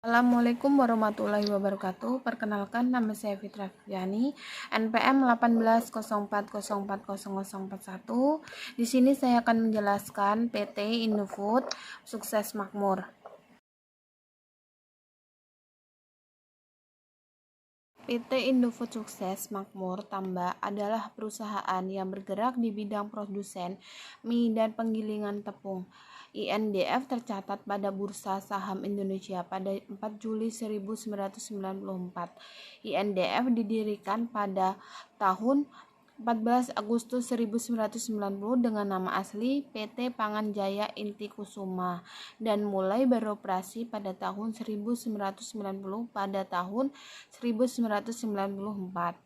Assalamualaikum warahmatullahi wabarakatuh. Perkenalkan, nama saya Fitra Fitriani, NPM 1804040041. Di sini saya akan menjelaskan PT Indofood Sukses Makmur. PT Indofood Sukses Makmur Tambak adalah perusahaan yang bergerak di bidang produsen mie dan penggilingan tepung. INDF tercatat pada Bursa Saham Indonesia pada 4 Juli 1994. INDF didirikan pada tahun 14 Agustus 1990 dengan nama asli PT Pangan Jaya Inti Kusuma dan mulai beroperasi pada tahun 1990 pada tahun 1994.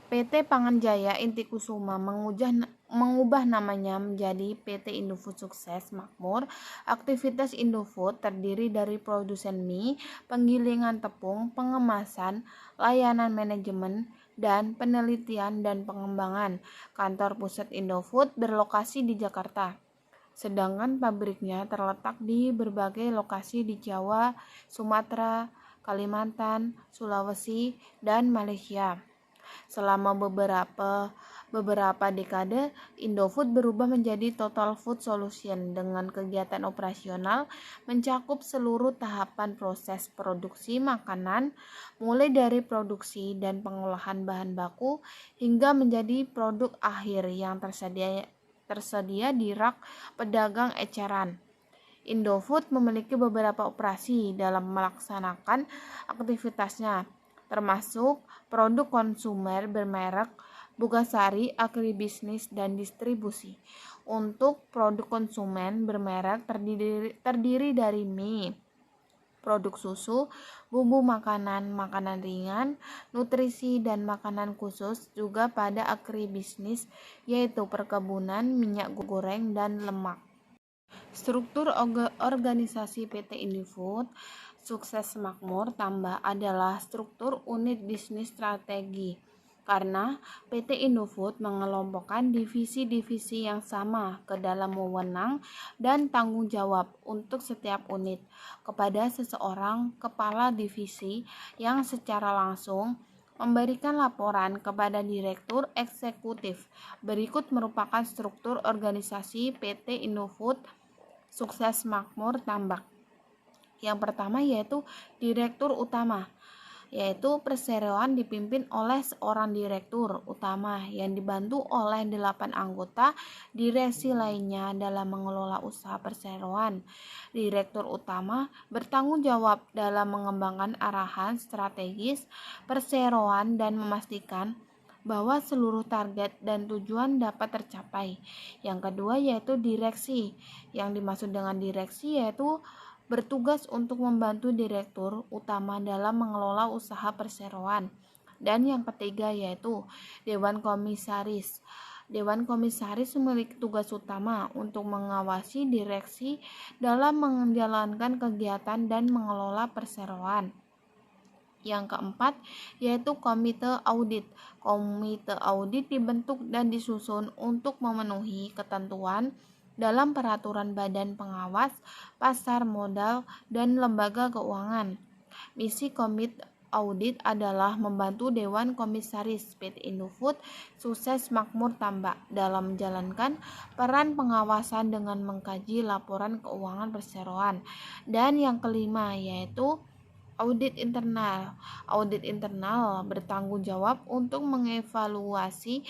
PT Pangan Jaya Inti Kusuma mengubah namanya menjadi PT Indofood Sukses Makmur. Aktivitas Indofood terdiri dari produsen mie, penggilingan tepung, pengemasan, layanan manajemen, dan penelitian dan pengembangan. Kantor pusat Indofood berlokasi di Jakarta, sedangkan pabriknya terletak di berbagai lokasi di Jawa, Sumatera, Kalimantan, Sulawesi, dan Malaysia. Selama beberapa dekade, Indofood berubah menjadi Total Food Solution dengan kegiatan operasional mencakup seluruh tahapan proses produksi makanan, mulai dari produksi dan pengolahan bahan baku hingga menjadi produk akhir yang tersedia di rak pedagang eceran. Indofood memiliki beberapa operasi dalam melaksanakan aktivitasnya, termasuk produk konsumer bermerek Bugasari, agribisnis, dan distribusi. Untuk produk konsumen bermerek terdiri dari mie, produk susu, bumbu makanan, makanan ringan, nutrisi, dan makanan khusus. Juga pada agribisnis, yaitu perkebunan, minyak goreng, dan lemak. Struktur organisasi PT Indofood Sukses Makmur Tambak adalah struktur unit bisnis strategi, karena PT Indofood mengelompokkan divisi-divisi yang sama ke dalam wewenang dan tanggung jawab untuk setiap unit kepada seseorang kepala divisi yang secara langsung memberikan laporan kepada direktur eksekutif. Berikut merupakan struktur organisasi PT Indofood Sukses Makmur Tambak. Yang pertama yaitu direktur utama, yaitu perseroan dipimpin oleh seorang direktur utama yang dibantu oleh 8 anggota direksi lainnya dalam mengelola usaha perseroan. Direktur utama bertanggung jawab dalam mengembangkan arahan strategis perseroan dan memastikan bahwa seluruh target dan tujuan dapat tercapai. Yang kedua yaitu direksi. Yang dimaksud dengan direksi yaitu bertugas untuk membantu direktur utama dalam mengelola usaha perseroan. Dan yang ketiga yaitu Dewan Komisaris. Dewan Komisaris memiliki tugas utama untuk mengawasi direksi dalam menjalankan kegiatan dan mengelola perseroan. Yang keempat yaitu komite audit. Komite audit dibentuk dan disusun untuk memenuhi ketentuan dalam peraturan Badan Pengawas Pasar Modal dan Lembaga Keuangan. Misi komite audit adalah membantu Dewan Komisaris PT Indofood Sukses Makmur Tambak dalam menjalankan peran pengawasan dengan mengkaji laporan keuangan perseroan. Dan yang kelima yaitu audit internal. Audit internal bertanggung jawab untuk mengevaluasi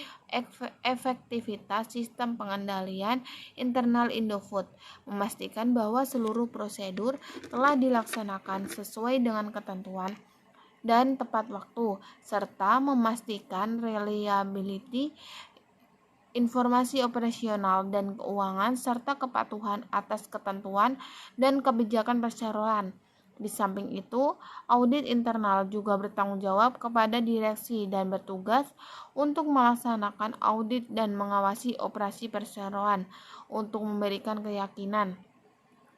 efektivitas sistem pengendalian internal Indofood, memastikan bahwa seluruh prosedur telah dilaksanakan sesuai dengan ketentuan dan tepat waktu, serta memastikan reliability informasi operasional dan keuangan serta kepatuhan atas ketentuan dan kebijakan perseroan. Di samping itu, audit internal juga bertanggung jawab kepada direksi dan bertugas untuk melaksanakan audit dan mengawasi operasi perseroan untuk memberikan keyakinan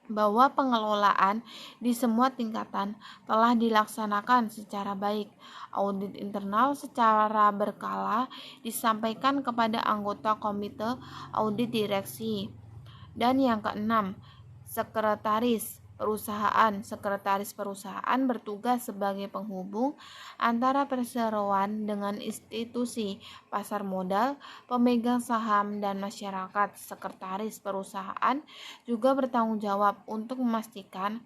bahwa pengelolaan di semua tingkatan telah dilaksanakan secara baik. Audit internal secara berkala disampaikan kepada anggota komite audit direksi. Dan yang keenam, sekretaris. perusahaan. Sekretaris perusahaan bertugas sebagai penghubung antara perseroan dengan institusi, pasar modal, pemegang saham, dan masyarakat. Sekretaris perusahaan juga bertanggung jawab untuk memastikan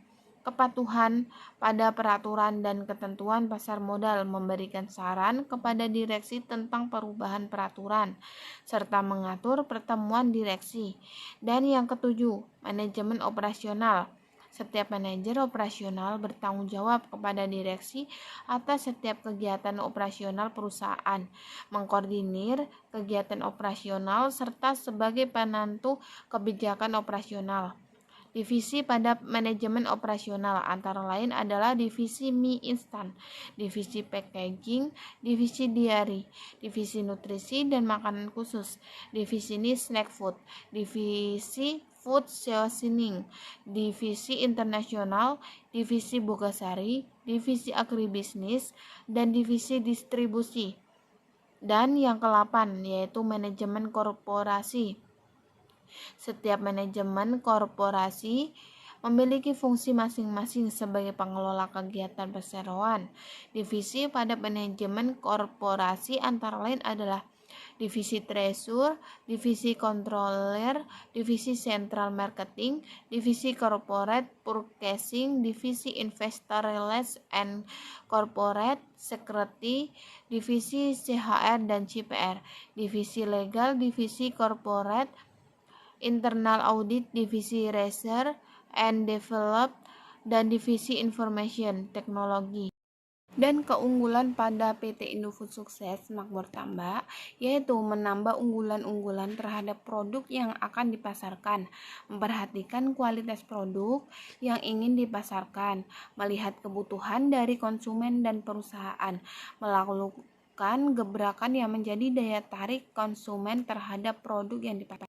kepatuhan pada peraturan dan ketentuan pasar modal, memberikan saran kepada direksi tentang perubahan peraturan, serta mengatur pertemuan direksi. Dan yang ketujuh, manajemen operasional. Setiap manajer operasional bertanggung jawab kepada direksi atas setiap kegiatan operasional perusahaan, mengkoordinir kegiatan operasional, serta sebagai penentu kebijakan operasional. Divisi pada manajemen operasional antara lain adalah divisi mie instan, divisi packaging, divisi diary, divisi nutrisi dan makanan khusus, divisi ini snack food, divisi food seasoning, divisi internasional, divisi bogasari, divisi agribisnis, dan divisi distribusi. Dan yang ke-8 yaitu manajemen korporasi. Setiap manajemen korporasi memiliki fungsi masing-masing sebagai pengelola kegiatan perseroan. Divisi pada manajemen korporasi antara lain adalah divisi treasure, divisi controller, divisi central marketing, divisi corporate purchasing, divisi investor relations and corporate security, divisi CHR dan CPR, divisi legal, divisi corporate internal audit, divisi research and develop, dan divisi information technology. Dan keunggulan pada PT Indofood Sukses Makmur Tambak yaitu menambah unggulan-unggulan terhadap produk yang akan dipasarkan, memperhatikan kualitas produk yang ingin dipasarkan, melihat kebutuhan dari konsumen dan perusahaan, melakukan gebrakan yang menjadi daya tarik konsumen terhadap produk yang dipasarkan.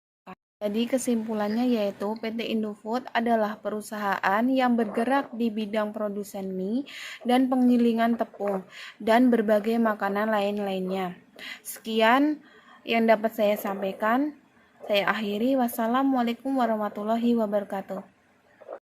Jadi kesimpulannya yaitu PT Indofood adalah perusahaan yang bergerak di bidang produsen mie dan penggilingan tepung dan berbagai makanan lain-lainnya. Sekian yang dapat saya sampaikan. Saya akhiri. Wassalamualaikum warahmatullahi wabarakatuh.